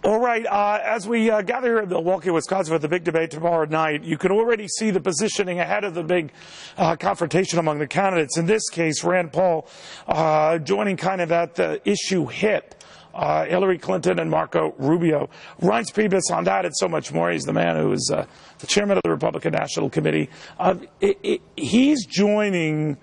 All right, as we gather here in Milwaukee, Wisconsin for the big debate tomorrow night, you can already see the positioning ahead of the big confrontation among the candidates. In this case, Rand Paul joining kind of at the issue hip. Hillary Clinton and Marco Rubio. Reince Priebus on that and so much more. He's the man who is the chairman of the Republican National Committee. He's joining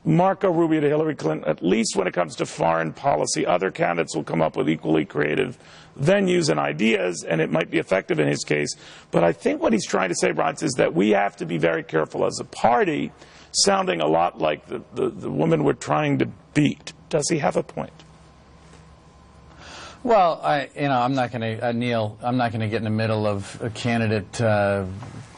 Marco Rubio to Hillary Clinton, at least when it comes to foreign policy. Other candidates will come up with equally creative venues and ideas, and it might be effective in his case. But I think what he's trying to say, Reince, is that we have to be very careful as a party, sounding a lot like the woman we're trying to beat. Does he have a point? Well, I'm not going to, Neil, I'm not going to get in the middle of candidate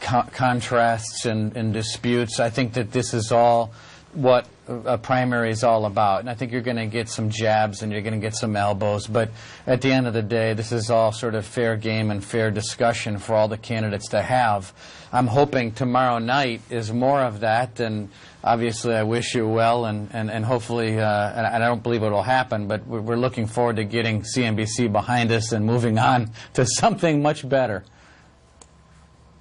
contrasts and disputes. I think that this is all what a primary is all about. And I think you're going to get some jabs and you're going to get some elbows. But at the end of the day, this is all sort of fair game and fair discussion for all the candidates to have. I'm hoping tomorrow night is more of that. And obviously, I wish you well. And hopefully, and I don't believe it will happen, but we're looking forward to getting CNBC behind us and moving on to something much better.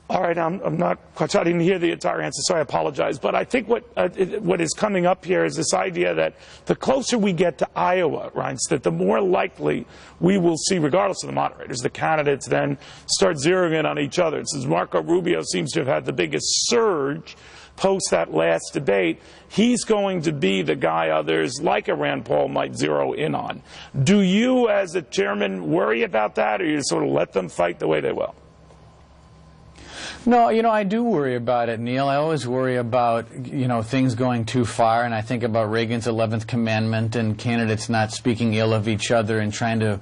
All right, I'm not quite sure. I didn't hear the entire answer, so I apologize. But I think what is coming up here is this idea that the closer we get to Iowa, Reince, that the more likely we will see, regardless of the moderators, the candidates then start zeroing in on each other. Since Marco Rubio seems to have had the biggest surge post that last debate, he's going to be the guy others like a Rand Paul might zero in on. Do you, as a chairman, worry about that, or you sort of let them fight the way they will? No, I do worry about it, Neil. I always worry about, things going too far, and I think about Reagan's 11th commandment and candidates not speaking ill of each other and trying to,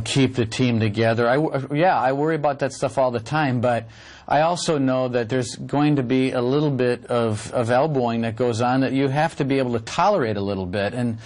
keep the team together. I worry about that stuff all the time, but I also know that there's going to be a little bit of elbowing that goes on that you have to be able to tolerate a little bit. And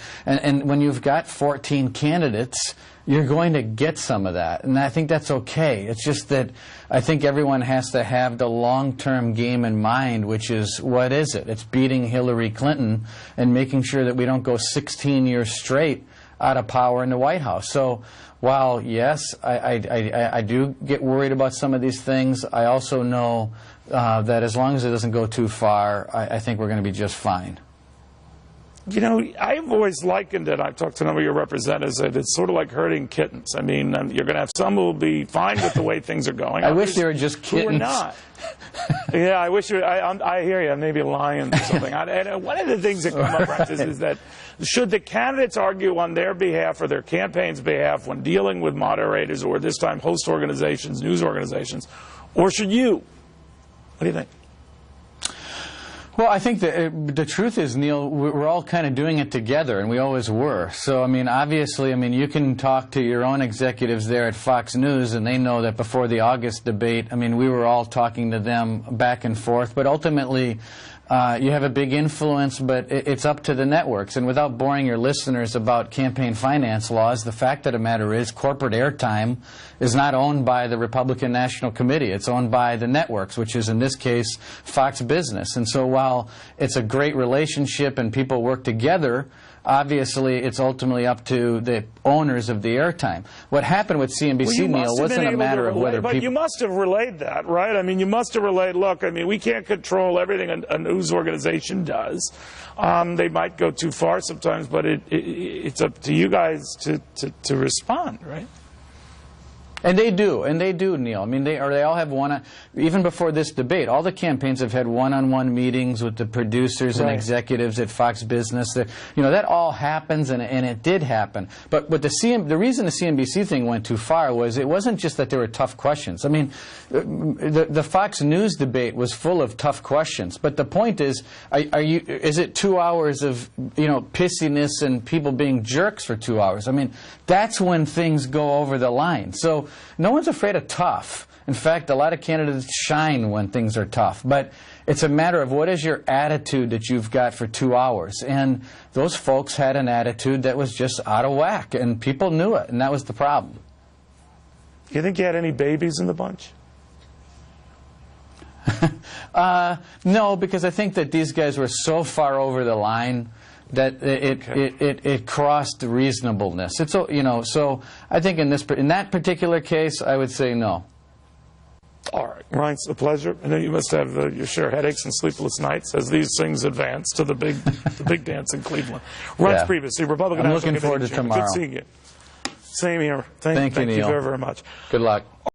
when you've got 14 candidates, you're going to get some of that. And I think that's okay. It's just that I think everyone has to have the long-term game in mind, which is, what is it? It's beating Hillary Clinton and making sure that we don't go 16 years straight out of power in the White House. So while, yes, I do get worried about some of these things, I also know that as long as it doesn't go too far, I think we're going to be just fine. I've always likened it, I've talked to a number of your representatives, that it's sort of like herding kittens. I mean, you're going to have some who will be fine with the way things are going. I wish they were just kittens. Who are not. Yeah, I wish I hear you, maybe lions or something. And one of the things that come up, Francis, is that should the candidates argue on their behalf or their campaign's behalf when dealing with moderators or this time host organizations, news organizations, or should you? What do you think? Well, I think the truth is, Neil, we're all kind of doing it together, and we always were. So, obviously, you can talk to your own executives there at Fox News, and they know that before the August debate, we were all talking to them back and forth. But ultimately, you have a big influence, but it's up to the networks. And without boring your listeners about campaign finance laws, the fact of the matter is corporate airtime is not owned by the Republican National Committee. It's owned by the networks, which is in this case Fox Business. And so while it's a great relationship and people work together, obviously it's ultimately up to the owners of the airtime. What happened with CNBC, Neil, wasn't a matter of whether people... But you must have relayed that, right? You must have relayed, look, we can't control everything a news organization does. They might go too far sometimes, but it's up to you guys to respond, right? And they do, Neil. They all have even before this debate, all the campaigns have had one-on-one meetings with the producers and executives at Fox Business. That all happens, and it did happen. But the reason the CNBC thing went too far was it wasn't just that there were tough questions. The Fox News debate was full of tough questions. But the point is, is it 2 hours of pissiness and people being jerks for 2 hours? That's when things go over the line. So no one's afraid of tough. In fact, a lot of candidates shine when things are tough. But it's a matter of what is your attitude that you've got for 2 hours. And those folks had an attitude that was just out of whack, and people knew it, and that was the problem. You think you had any babies in the bunch? No, because I think that these guys were so far over the line that it crossed reasonableness. It's, you know, so I think in that particular case, I would say no. All right, Reince, a pleasure. I know you must have your share of headaches and sleepless nights as these things advance to the big dance in Cleveland. Reince Priebus, the Republican I'm National looking forward to Committee Chairman. tomorrow. Good seeing you. Same here. Thank you Neil. very, very much. Good luck.